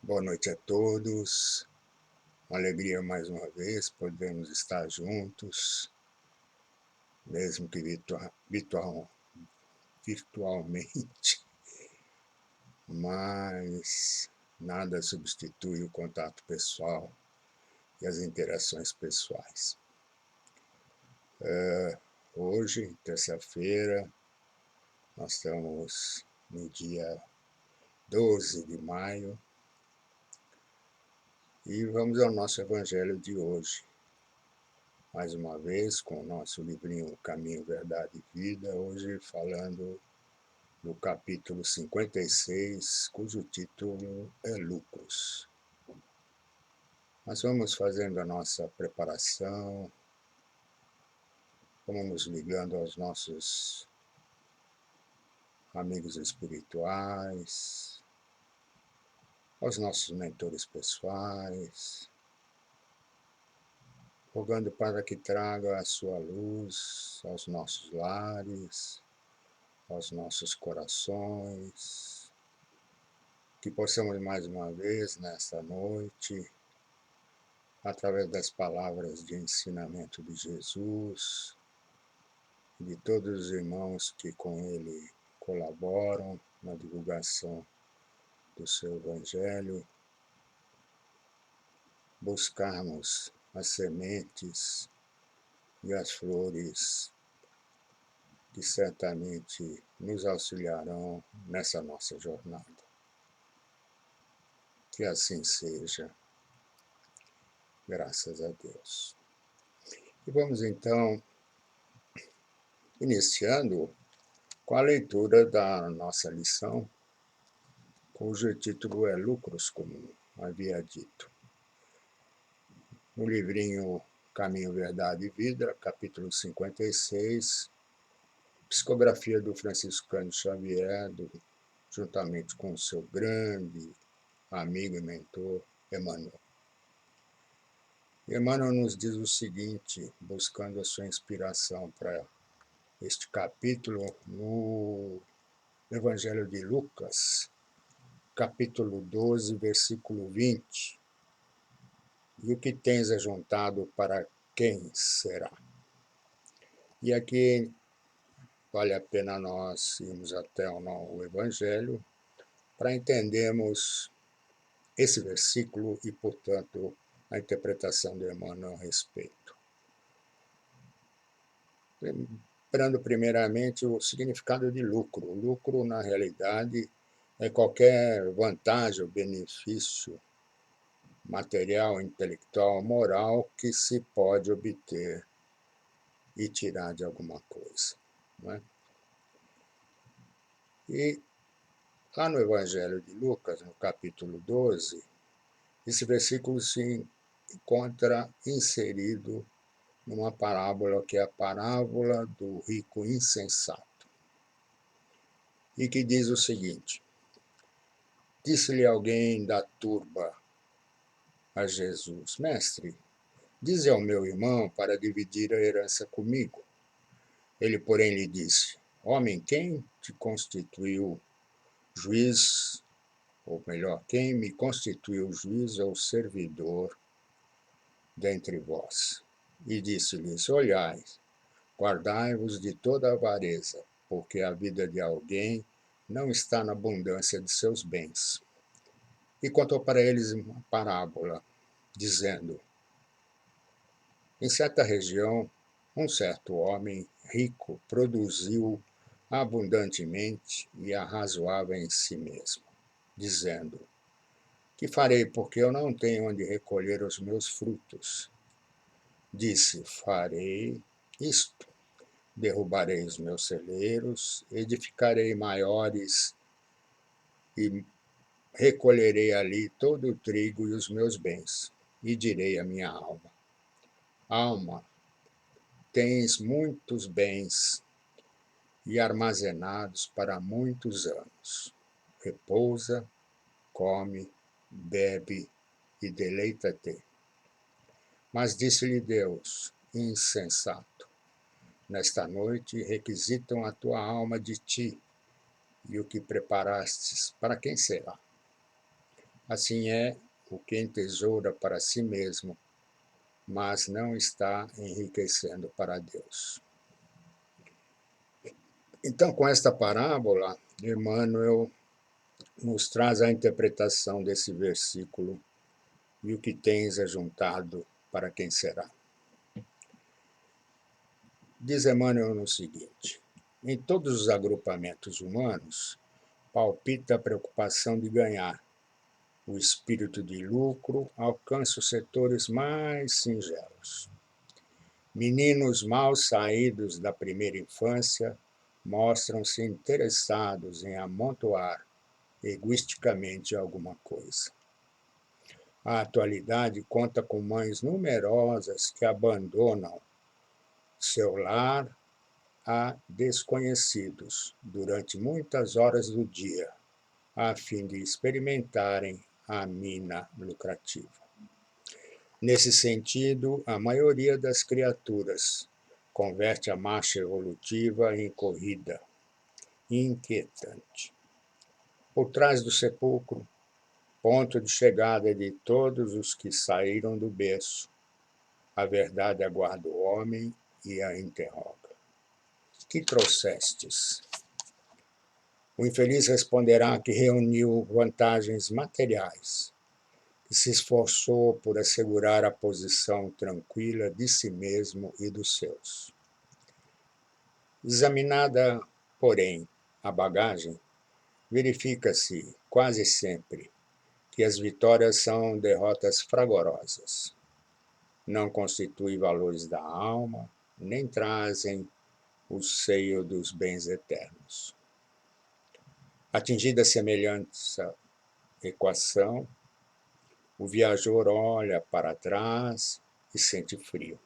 Boa noite a todos. Uma alegria mais uma vez podemos estar juntos, mesmo que virtualmente, mas nada substitui o contato pessoal e as interações pessoais. Hoje, terça-feira, nós estamos no dia 12 de maio e vamos ao nosso evangelho de hoje. Mais uma vez, com o nosso livrinho Caminho, Verdade e Vida, hoje falando do capítulo 56, cujo título é Lucros. Nós vamos fazendo a nossa preparação, vamos nos ligando aos nossos amigos espirituais, aos nossos mentores pessoais, rogando para que traga a sua luz aos nossos lares, aos nossos corações, que possamos mais uma vez, nesta noite, através das palavras de ensinamento de Jesus e de todos os irmãos que com ele colaboram na divulgação do seu Evangelho, buscarmos as sementes e as flores que certamente nos auxiliarão nessa nossa jornada. Que assim seja, graças a Deus. E vamos então iniciando com a leitura da nossa lição, cujo título é Lucros, como havia dito. No livrinho Caminho, Verdade e Vida, capítulo 56, psicografia do Franciscano Xavier, juntamente com o seu grande amigo e mentor, Emmanuel. Emmanuel nos diz o seguinte, buscando a sua inspiração para este capítulo, no Evangelho de Lucas, capítulo 12, versículo 20. E o que tens ajuntado, para quem será? E aqui vale a pena nós irmos até o Evangelho para entendermos esse versículo e, portanto, a interpretação de Emmanuel a respeito. Lembrando primeiramente o significado de lucro. O lucro, na realidade, é qualquer vantagem ou benefício material, intelectual, moral que se pode obter e tirar de alguma coisa. Não é? E lá no Evangelho de Lucas, no capítulo 12, esse versículo se encontra inserido numa parábola que é a parábola do rico insensato, e que diz o seguinte: disse-lhe alguém da turba a Jesus: Mestre, dize ao meu irmão para dividir a herança comigo. Ele, porém, lhe disse: Homem, quem te constituiu juiz, ou melhor, quem me constituiu juiz ou servidor dentre vós? E disse-lhes: Olhai, guardai-vos de toda avareza, porque a vida de alguém não está na abundância de seus bens. E contou para eles uma parábola, dizendo: Em certa região, um certo homem rico produziu abundantemente e arrazoava em si mesmo, dizendo: Que farei, porque eu não tenho onde recolher os meus frutos? Disse: Farei isto: derrubarei os meus celeiros, edificarei maiores e recolherei ali todo o trigo e os meus bens. E direi à minha alma: Alma, tens muitos bens e armazenados para muitos anos. Repousa, come, bebe e deleita-te. Mas disse-lhe Deus: Insensato, nesta noite requisitam a tua alma de ti, e o que preparastes, para quem será? Assim é o que entesoura para si mesmo, mas não está enriquecendo para Deus. Então, com esta parábola, Emmanuel nos traz a interpretação desse versículo: e o que tens ajuntado, para quem será? Diz Emmanuel no seguinte: em todos os agrupamentos humanos, palpita a preocupação de ganhar. O espírito de lucro alcança os setores mais singelos. Meninos mal saídos da primeira infância mostram-se interessados em amontoar egoisticamente alguma coisa. A atualidade conta com mães numerosas que abandonam seu lar a desconhecidos durante muitas horas do dia, a fim de experimentarem a mina lucrativa. Nesse sentido, a maioria das criaturas converte a marcha evolutiva em corrida inquietante. Por trás do sepulcro, ponto de chegada de todos os que saíram do berço, a verdade aguarda o homem e a interroga: que trouxestes? O infeliz responderá que reuniu vantagens materiais, que se esforçou por assegurar a posição tranquila de si mesmo e dos seus. Examinada, porém, a bagagem, verifica-se quase sempre que as vitórias são derrotas fragorosas. Não constituem valores da alma, nem trazem o seio dos bens eternos. Atingida a semelhança equação, o viajor olha para trás e sente frio.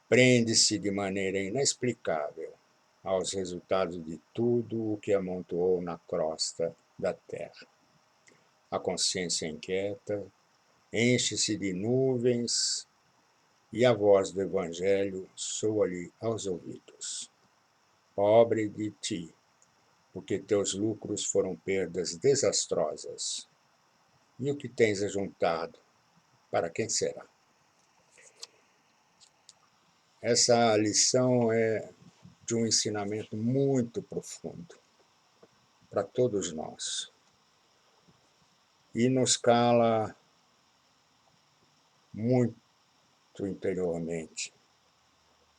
Prende-se de maneira inexplicável aos resultados de tudo o que amontoou na crosta da terra. A consciência inquieta enche-se de nuvens e a voz do Evangelho soa-lhe aos ouvidos: pobre de ti, porque teus lucros foram perdas desastrosas. E o que tens ajuntado, para quem será? Essa lição é de um ensinamento muito profundo para todos nós e nos cala muito interiormente,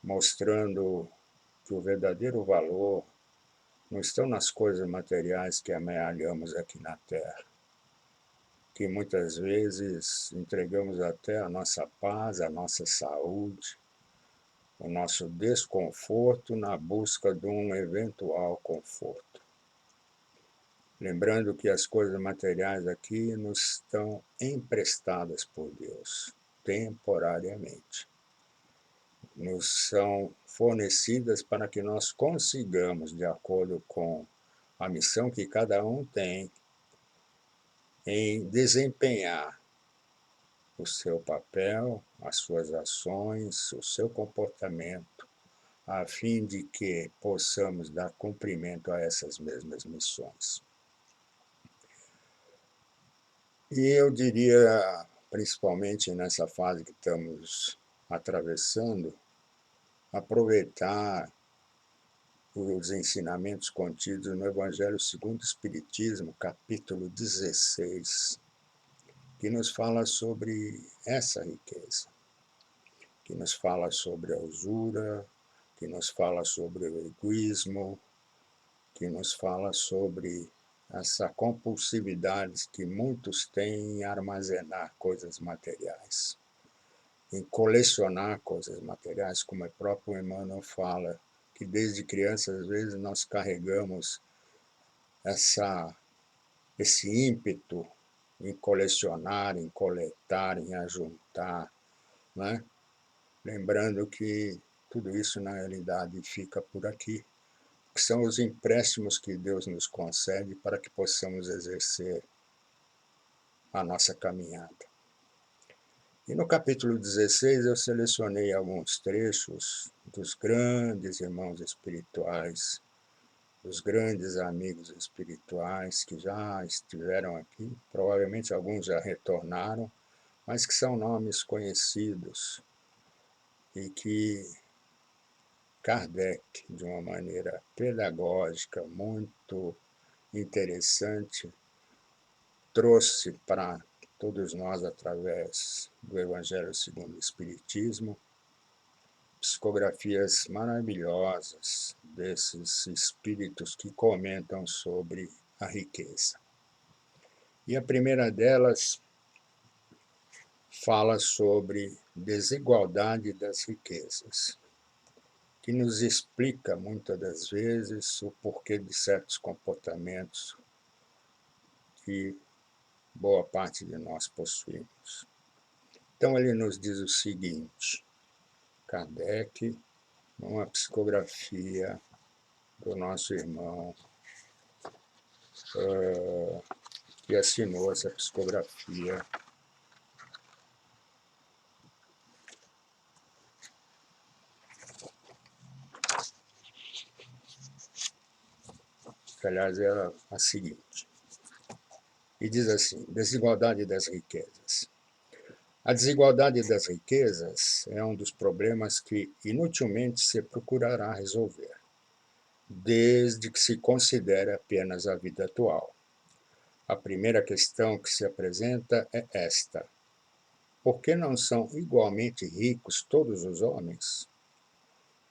mostrando que o verdadeiro valor não estão nas coisas materiais que amealhamos aqui na Terra, que muitas vezes entregamos até a nossa paz, a nossa saúde, o nosso desconforto na busca de um eventual conforto. Lembrando que as coisas materiais aqui nos estão emprestadas por Deus, temporariamente. Nos são fornecidas para que nós consigamos, de acordo com a missão que cada um tem, em desempenhar o seu papel, as suas ações, o seu comportamento, a fim de que possamos dar cumprimento a essas mesmas missões. E eu diria, principalmente nessa fase que estamos atravessando, aproveitar os ensinamentos contidos no Evangelho segundo o Espiritismo, capítulo 16, que nos fala sobre essa riqueza, que nos fala sobre a usura, que nos fala sobre o egoísmo, que nos fala sobre essa compulsividade que muitos têm em armazenar coisas materiais, em colecionar coisas materiais, como o próprio Emmanuel fala, que desde criança, às vezes, nós carregamos esse ímpeto em colecionar, em coletar, em ajuntar, né? Lembrando que tudo isso, na realidade, fica por aqui, que são os empréstimos que Deus nos concede para que possamos exercer a nossa caminhada. E no capítulo 16 eu selecionei alguns trechos dos grandes irmãos espirituais os grandes amigos espirituais que já estiveram aqui, provavelmente alguns já retornaram, mas que são nomes conhecidos e que Kardec, de uma maneira pedagógica muito interessante, trouxe para todos nós através do Evangelho segundo o Espiritismo, psicografias maravilhosas desses espíritos que comentam sobre a riqueza. E a primeira delas fala sobre desigualdade das riquezas, que nos explica muitas das vezes o porquê de certos comportamentos que boa parte de nós possuímos. Então ele nos diz o seguinte, Kardec, numa psicografia do nosso irmão que assinou essa psicografia, que aliás era a seguinte, e diz assim, desigualdade das riquezas. A desigualdade das riquezas é um dos problemas que inutilmente se procurará resolver, desde que se considere apenas a vida atual. A primeira questão que se apresenta é esta: por que não são igualmente ricos todos os homens?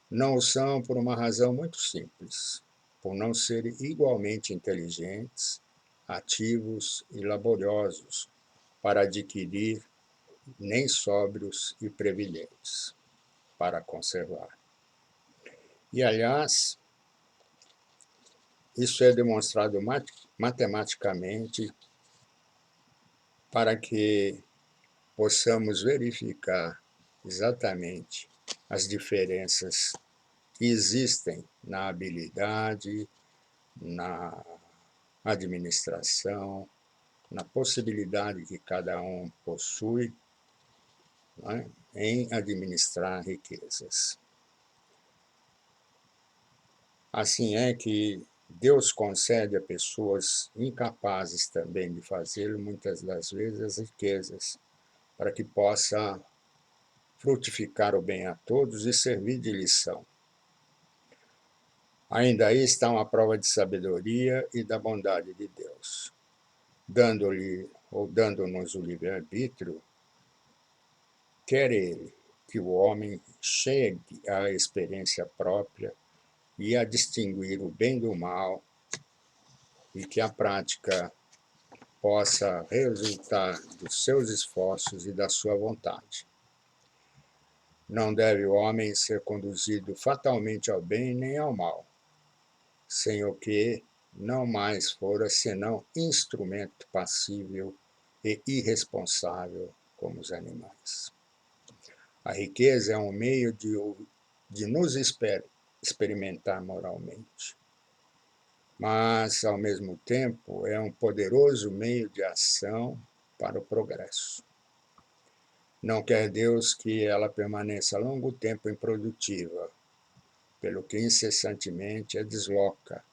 Não o são por uma razão muito simples, por não serem igualmente inteligentes, ativos e laboriosos para adquirir, nem sóbrios e previdentes para conservar. E, aliás, isso é demonstrado matematicamente para que possamos verificar exatamente as diferenças que existem na habilidade, na administração, na possibilidade que cada um possui, né, em administrar riquezas. Assim é que Deus concede a pessoas incapazes também de fazê-lo, muitas das vezes, as riquezas, para que possa frutificar o bem a todos e servir de lição. Ainda aí está uma prova de sabedoria e da bondade de Deus, dando-nos o livre-arbítrio, quer ele que o homem chegue à experiência própria e a distinguir o bem do mal, e que a prática possa resultar dos seus esforços e da sua vontade. Não deve o homem ser conduzido fatalmente ao bem nem ao mal, sem o que não mais fora senão instrumento passível e irresponsável como os animais. A riqueza é um meio de nos experimentar moralmente, mas, ao mesmo tempo, é um poderoso meio de ação para o progresso. Não quer Deus que ela permaneça longo tempo improdutiva, pelo que incessantemente a desloca,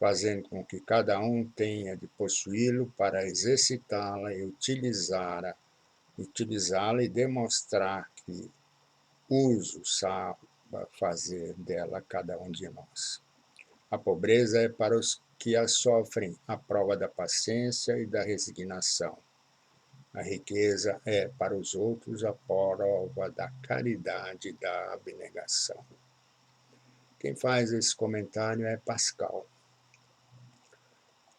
fazendo com que cada um tenha de possuí-lo para exercitá-la e utilizá-la e demonstrar que uso sabe fazer dela cada um de nós. A pobreza é para os que a sofrem a prova da paciência e da resignação. A riqueza é para os outros a prova da caridade e da abnegação. Quem faz esse comentário é Pascal,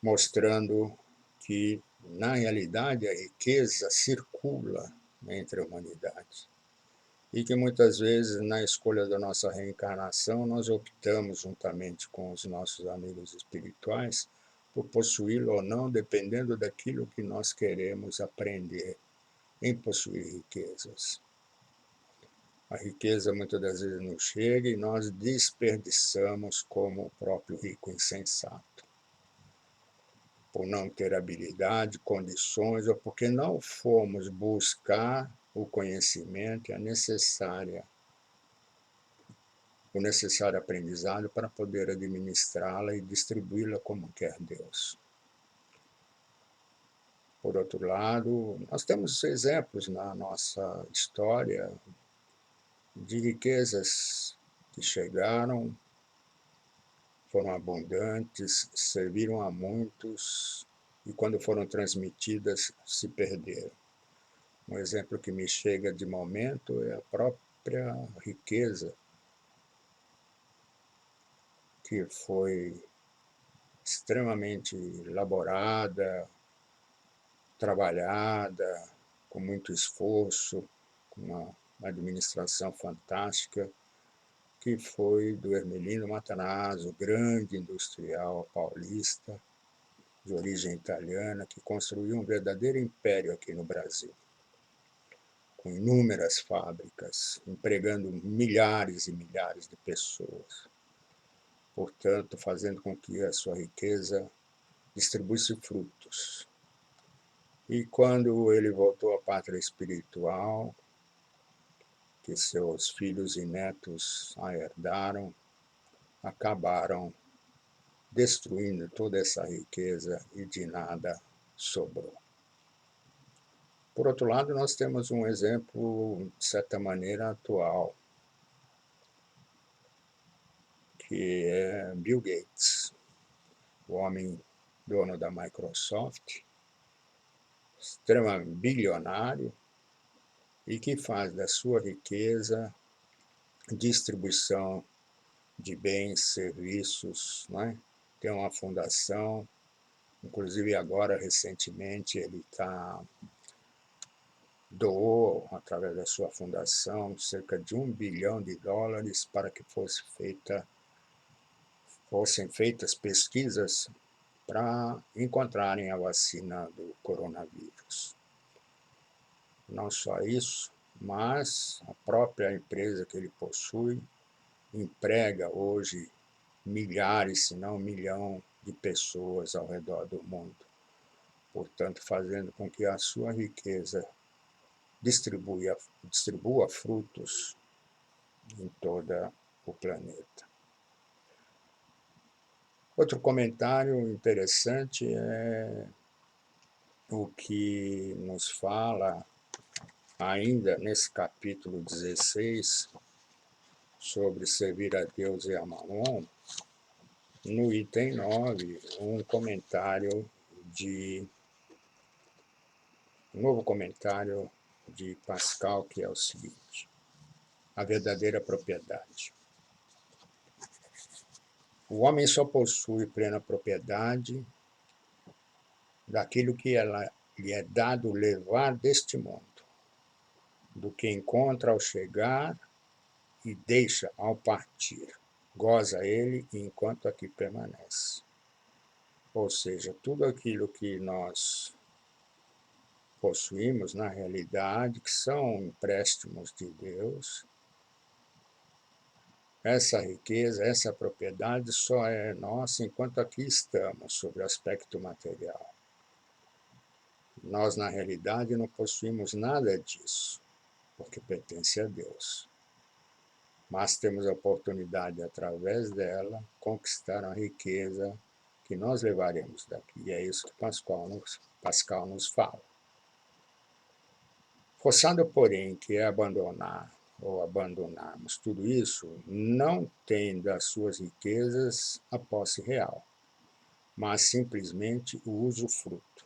mostrando que, na realidade, a riqueza circula entre a humanidade e que muitas vezes, na escolha da nossa reencarnação, nós optamos, juntamente com os nossos amigos espirituais, por possuí-lo ou não, dependendo daquilo que nós queremos aprender em possuir riquezas. A riqueza muitas das vezes nos chega e nós desperdiçamos como o próprio rico insensato, por não ter habilidade, condições, ou porque não fomos buscar o conhecimento e a necessária o necessário aprendizado para poder administrá-la e distribuí-la como quer Deus. Por outro lado, nós temos exemplos na nossa história de riquezas que chegaram, foram abundantes, serviram a muitos e, quando foram transmitidas, se perderam. Um exemplo que me chega de momento é a própria riqueza que foi extremamente elaborada, trabalhada, com muito esforço, com uma administração fantástica, que foi do Hermelino Matarazzo, grande industrial paulista, de origem italiana, que construiu um verdadeiro império aqui no Brasil, com inúmeras fábricas, empregando milhares e milhares de pessoas, portanto, fazendo com que a sua riqueza distribuísse frutos. E quando ele voltou à pátria espiritual, que seus filhos e netos a herdaram, acabaram destruindo toda essa riqueza e de nada sobrou. Por outro lado, nós temos um exemplo, de certa maneira, atual, que é Bill Gates, o homem dono da Microsoft, extremamente bilionário, e que faz da sua riqueza distribuição de bens, serviços, né? Tem uma fundação, inclusive agora, recentemente, ele doou, através da sua fundação, cerca de US$ 1 bilhão para que fossem feitas pesquisas para encontrarem a vacina do coronavírus. Não só isso, mas a própria empresa que ele possui emprega hoje milhares, se não 1 milhão de pessoas ao redor do mundo, portanto, fazendo com que a sua riqueza distribua frutos em todo o planeta. Outro comentário interessante é o que nos fala, ainda nesse capítulo 16, sobre servir a Deus e a Mamon, no item 9, um novo comentário de Pascal, que é o seguinte: a verdadeira propriedade. O homem só possui plena propriedade daquilo que lhe é dado levar deste mundo, do que encontra ao chegar e deixa ao partir. Goza ele enquanto aqui permanece. Ou seja, tudo aquilo que nós possuímos, na realidade, que são empréstimos de Deus, essa riqueza, essa propriedade só é nossa enquanto aqui estamos, sobre o aspecto material. Nós, na realidade, não possuímos nada disso, porque pertence a Deus. Mas temos a oportunidade, através dela, conquistar a riqueza que nós levaremos daqui. E é isso que Pascal nos fala. Forçado, porém, que é abandonar ou abandonarmos tudo isso, não tem das suas riquezas a posse real, mas simplesmente o usufruto.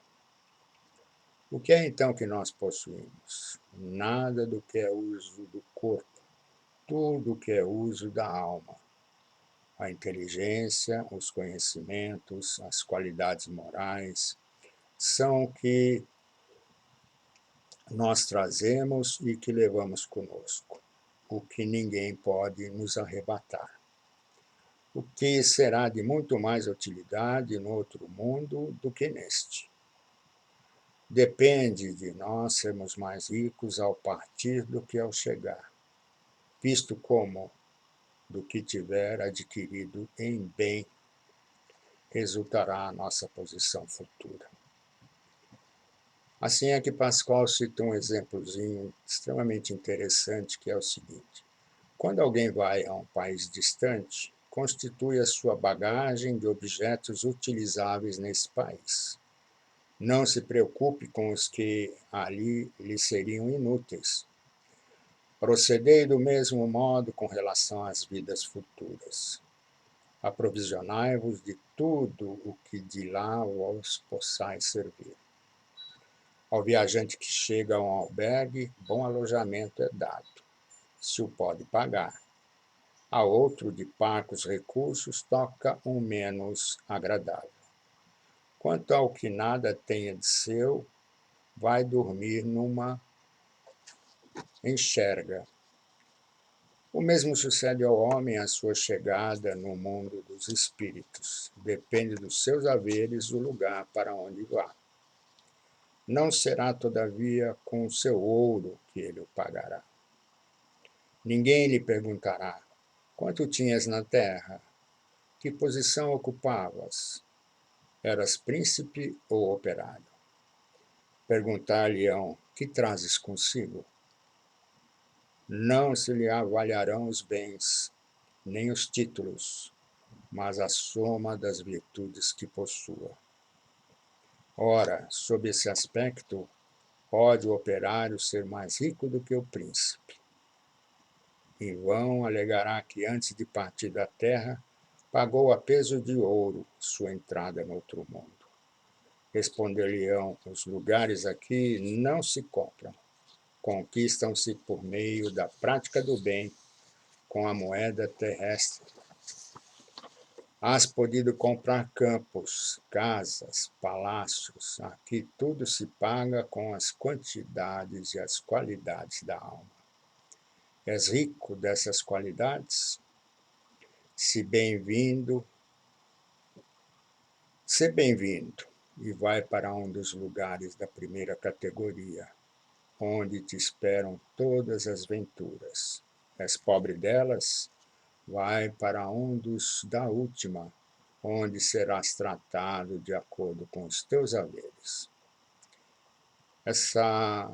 O que é então que nós possuímos? Nada do que é uso do corpo, tudo que é uso da alma. A inteligência, os conhecimentos, as qualidades morais, são o que nós trazemos e que levamos conosco, o que ninguém pode nos arrebatar. O que será de muito mais utilidade no outro mundo do que neste. Depende de nós sermos mais ricos ao partir do que ao chegar, visto como do que tiver adquirido em bem resultará a nossa posição futura. Assim é que Pascal cita um exemplozinho extremamente interessante, que é o seguinte: Quando alguém vai a um país distante, constitui a sua bagagem de objetos utilizáveis nesse país. Não se preocupe com os que ali lhe seriam inúteis. Procedei do mesmo modo com relação às vidas futuras. Aprovisionai-vos de tudo o que de lá vos possais servir. Ao viajante que chega a um albergue, bom alojamento é dado, se o pode pagar. A outro de parcos recursos toca um menos agradável. Quanto ao que nada tenha de seu, vai dormir numa enxerga. O mesmo sucede ao homem à sua chegada no mundo dos espíritos. Depende dos seus haveres o lugar para onde vá. Não será, todavia, com o seu ouro que ele o pagará. Ninguém lhe perguntará: quanto tinhas na terra? Que posição ocupavas? Eras príncipe ou operário? Perguntar-lhe-ão: que trazes consigo? Não se lhe avaliarão os bens, nem os títulos, mas a soma das virtudes que possua. Ora, sob esse aspecto, pode o operário ser mais rico do que o príncipe. Em vão alegará que antes de partir da terra, pagou a peso de ouro sua entrada no outro mundo. Responder-lhe-ão: os lugares aqui não se compram, conquistam-se por meio da prática do bem com a moeda terrestre. Has podido comprar campos, casas, palácios. Aqui tudo se paga com as quantidades e as qualidades da alma. És rico dessas qualidades? Se bem-vindo, se bem-vindo e vai para um dos lugares da primeira categoria, onde te esperam todas as venturas. És pobre delas? Vai para um dos da última, onde serás tratado de acordo com os teus haveres. Essa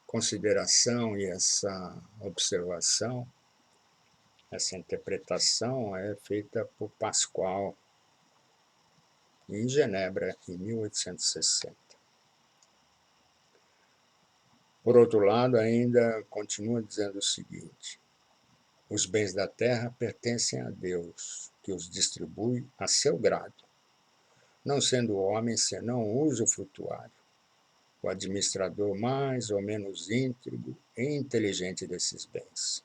consideração e essa observação, essa interpretação é feita por Pascal em Genebra, em 1860. Por outro lado, ainda continua dizendo o seguinte: os bens da terra pertencem a Deus, que os distribui a seu grado, não sendo o homem senão usufrutuário, o administrador mais ou menos íntegro e inteligente desses bens.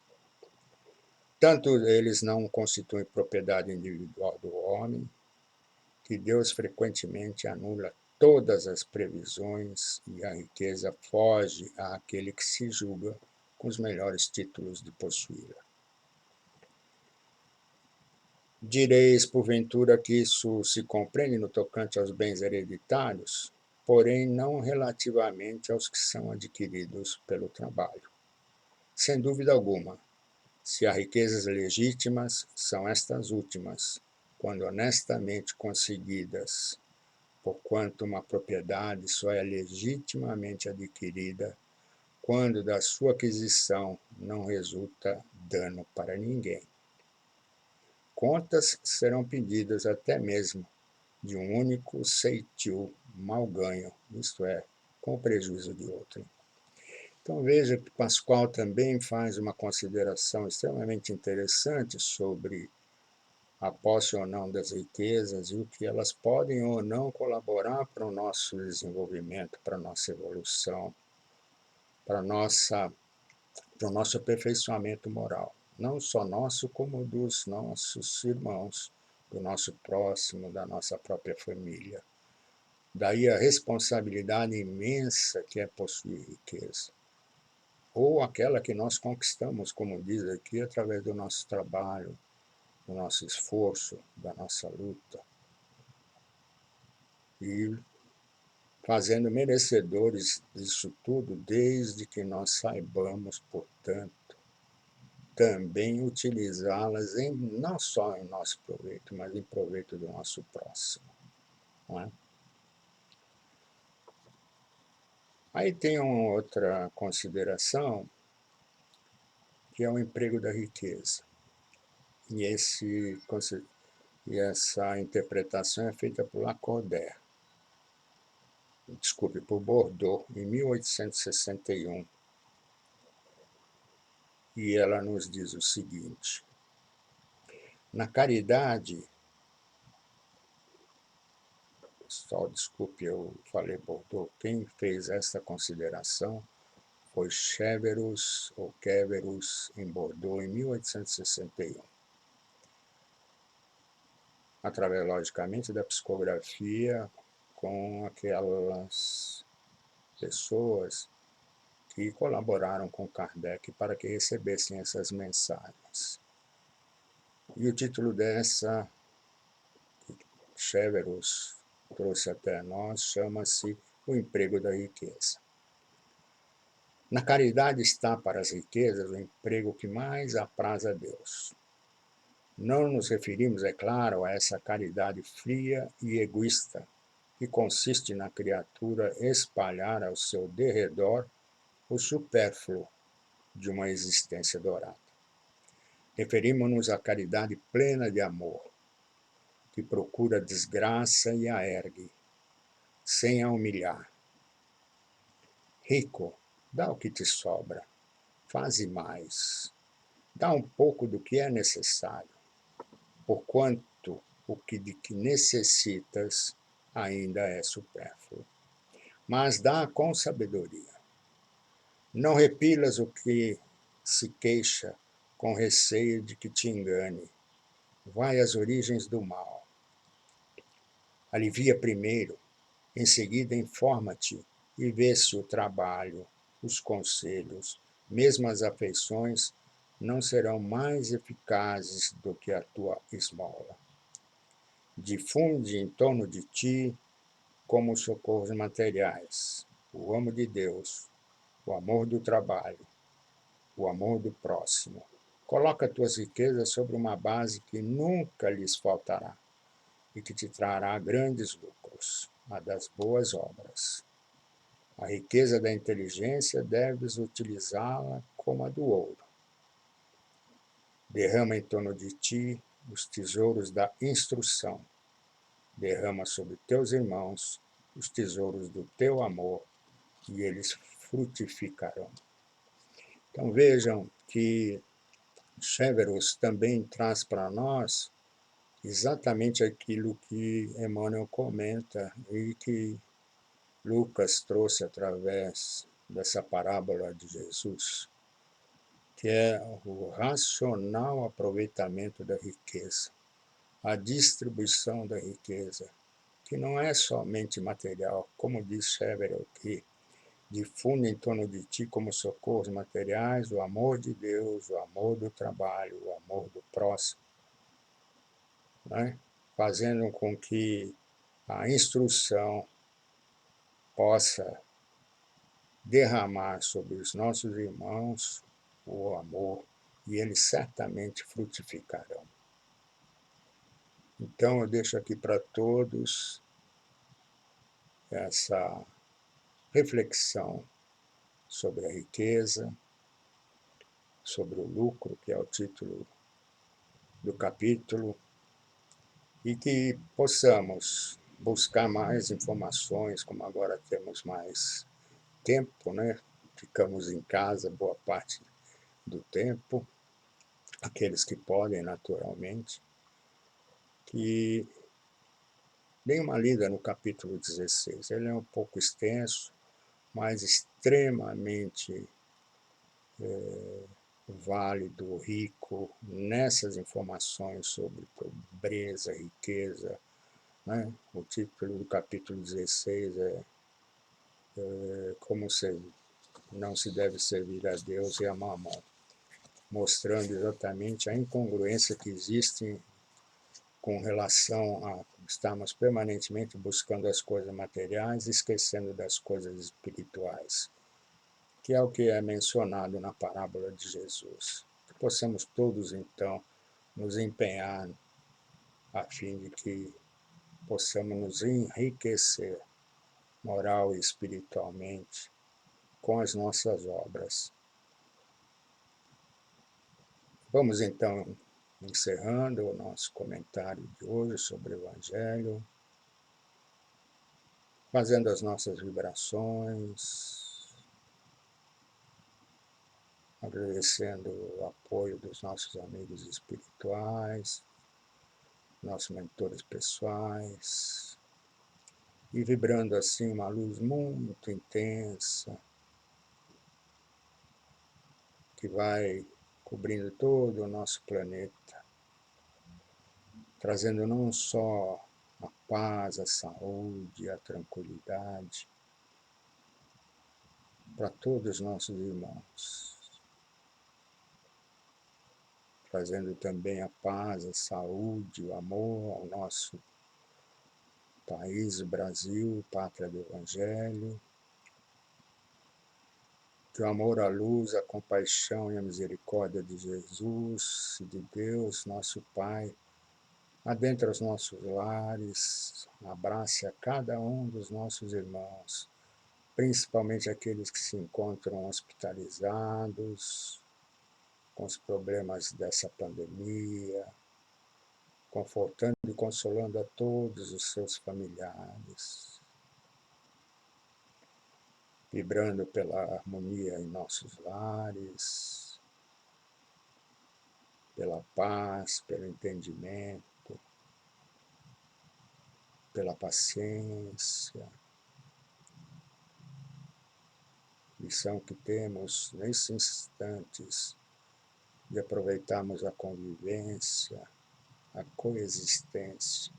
Tanto eles não constituem propriedade individual do homem, que Deus frequentemente anula todas as previsões e a riqueza foge àquele que se julga com os melhores títulos de possuí-la. Direis, porventura, que isso se compreende no tocante aos bens hereditários, porém não relativamente aos que são adquiridos pelo trabalho. Sem dúvida alguma, se há riquezas legítimas, são estas últimas, quando honestamente conseguidas, porquanto uma propriedade só é legitimamente adquirida quando da sua aquisição não resulta dano para ninguém. Contas serão pedidas até mesmo de um único ceitil mal ganho, isto é, com o prejuízo de outrem. Então veja que Pascal também faz uma consideração extremamente interessante sobre a posse ou não das riquezas e o que elas podem ou não colaborar para o nosso desenvolvimento, para a nossa evolução, para o nosso aperfeiçoamento moral. Não só nosso, como dos nossos irmãos, do nosso próximo, da nossa própria família. Daí a responsabilidade imensa que é possuir riqueza. Ou aquela que nós conquistamos, como diz aqui, através do nosso trabalho, do nosso esforço, da nossa luta. E fazendo merecedores disso tudo, desde que nós saibamos, portanto, também utilizá-las não só em nosso proveito, mas em proveito do nosso próximo. Não é? Aí tem uma outra consideração que é o emprego da riqueza. E essa interpretação é feita por Lacordaire, por Bourdieu, em 1861. E ela nos diz o seguinte: na caridade, só desculpe, eu falei Bourdieu, quem fez essa consideração foi Severus em Bordeaux, em 1861. Através, logicamente, da psicografia com aquelas pessoas que colaboraram com Kardec para que recebessem essas mensagens. E o título dessa, que Severus trouxe até nós, chama-se O Emprego da Riqueza. Na caridade está para as riquezas o emprego que mais apraz a Deus. Não nos referimos, é claro, a essa caridade fria e egoísta, que consiste na criatura espalhar ao seu derredor o supérfluo de uma existência dourada. Referimos-nos à caridade plena de amor, que procura a desgraça e a ergue, sem a humilhar. Rico, dá o que te sobra, faze mais, dá um pouco do que é necessário, porquanto de que necessitas ainda é supérfluo. Mas dá com sabedoria. Não repilas o que se queixa com receio de que te engane. Vai às origens do mal. Alivia primeiro, em seguida informa-te e vê se o trabalho, os conselhos, mesmo as afeições, não serão mais eficazes do que a tua esmola. Difunde em torno de ti, como os socorros materiais, o amo de Deus, o amor do trabalho, o amor do próximo. Coloca tuas riquezas sobre uma base que nunca lhes faltará e que te trará grandes lucros, a das boas obras. A riqueza da inteligência deves utilizá-la como a do ouro. Derrama em torno de ti os tesouros da instrução. Derrama sobre teus irmãos os tesouros do teu amor e eles frutificarão. Então vejam que Severus também traz para nós exatamente aquilo que Emmanuel comenta e que Lucas trouxe através dessa parábola de Jesus, que é o racional aproveitamento da riqueza, a distribuição da riqueza, que não é somente material, como diz Severus aqui, difunde em torno de ti como socorros materiais o amor de Deus, o amor do trabalho, o amor do próximo, né? Fazendo com que a instrução possa derramar sobre os nossos irmãos o amor e eles certamente frutificarão. Então eu deixo aqui para todos essa reflexão sobre a riqueza, sobre o lucro, que é o título do capítulo, e que possamos buscar mais informações, como agora temos mais tempo, né? Ficamos em casa boa parte do tempo, aqueles que podem naturalmente, que deem uma lida no capítulo 16. Ele é um pouco extenso, mas extremamente válido, rico nessas informações sobre pobreza, riqueza, né? O título do capítulo 16 é Como não se deve servir a Deus e a Mamon, mostrando exatamente a incongruência que existe com relação a estarmos permanentemente buscando as coisas materiais e esquecendo das coisas espirituais, que é o que é mencionado na parábola de Jesus. Que possamos todos, então, nos empenhar a fim de que possamos nos enriquecer moral e espiritualmente com as nossas obras. Vamos então encerrando o nosso comentário de hoje sobre o Evangelho, fazendo as nossas vibrações, agradecendo o apoio dos nossos amigos espirituais, nossos mentores pessoais, e vibrando assim uma luz muito intensa, que vai cobrindo todo o nosso planeta, trazendo não só a paz, a saúde, a tranquilidade para todos os nossos irmãos, trazendo também a paz, a saúde, o amor ao nosso país, o Brasil, pátria do Evangelho, que o amor, a luz, a compaixão e a misericórdia de Jesus e de Deus, nosso Pai, adentre os nossos lares, abrace a cada um dos nossos irmãos, principalmente aqueles que se encontram hospitalizados, com os problemas dessa pandemia, confortando e consolando a todos os seus familiares, vibrando pela harmonia em nossos lares, pela paz, pelo entendimento, pela paciência, lição que temos nesses instantes de aproveitarmos a convivência, a coexistência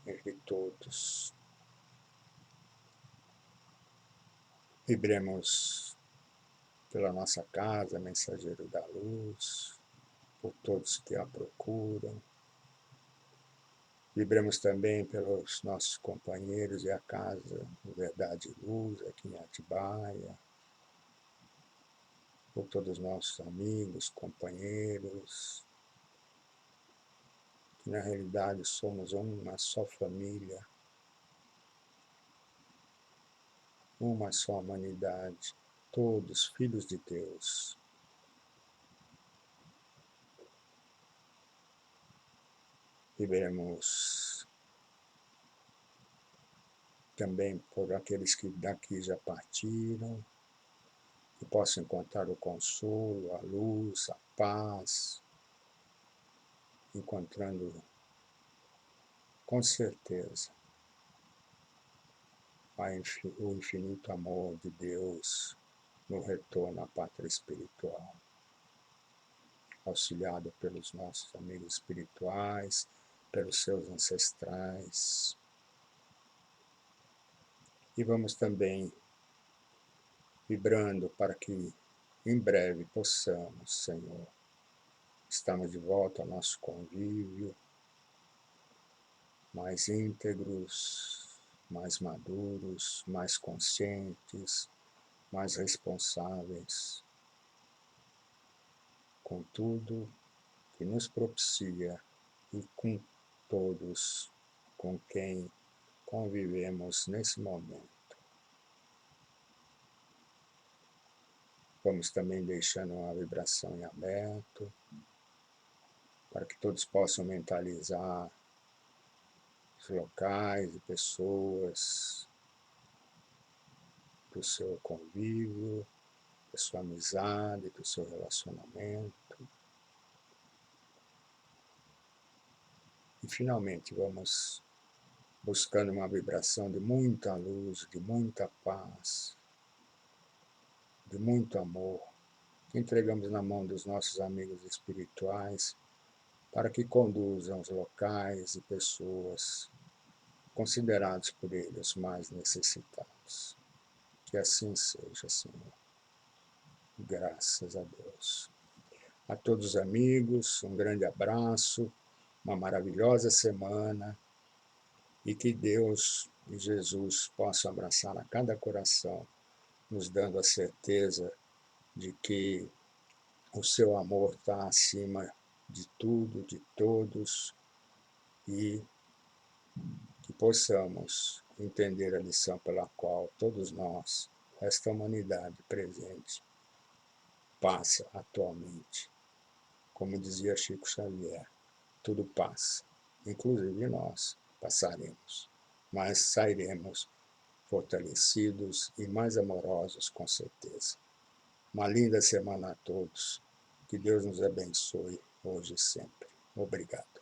entre todos. Vibremos pela nossa casa, mensageiro da luz, por todos que a procuram. Vibremos também pelos nossos companheiros e a casa Verdade e Luz, aqui em Atibaia, por todos os nossos amigos, companheiros, que na realidade somos uma só família, uma só humanidade, todos filhos de Deus. Vibremos também por aqueles que daqui já partiram, que possam encontrar o consolo, a luz, a paz, encontrando com certeza o infinito amor de Deus no retorno à pátria espiritual, auxiliado pelos nossos amigos espirituais, pelos seus ancestrais. E vamos também vibrando para que em breve possamos, Senhor, estamos de volta ao nosso convívio, mais íntegros, mais maduros, mais conscientes, mais responsáveis, com tudo que nos propicia e com todos com quem convivemos nesse momento. Vamos também deixando uma vibração em aberto, para que todos possam mentalizar os locais e pessoas do seu convívio, da sua amizade, do seu relacionamento. E finalmente vamos buscando uma vibração de muita luz, de muita paz, de muito amor, que entregamos na mão dos nossos amigos espirituais, para que conduzam os locais e pessoas considerados por eles os mais necessitados. Que assim seja, Senhor. Graças a Deus. A todos os amigos, um grande abraço, uma maravilhosa semana, e que Deus e Jesus possam abraçar a cada coração, nos dando a certeza de que o seu amor está acima de tudo, de todos, e que possamos entender a lição pela qual todos nós, esta humanidade presente, passa atualmente. como dizia Chico Xavier, tudo passa, inclusive nós passaremos, mas sairemos fortalecidos e mais amorosos, com certeza. Uma linda semana a todos. Que Deus nos abençoe hoje e sempre. Obrigado.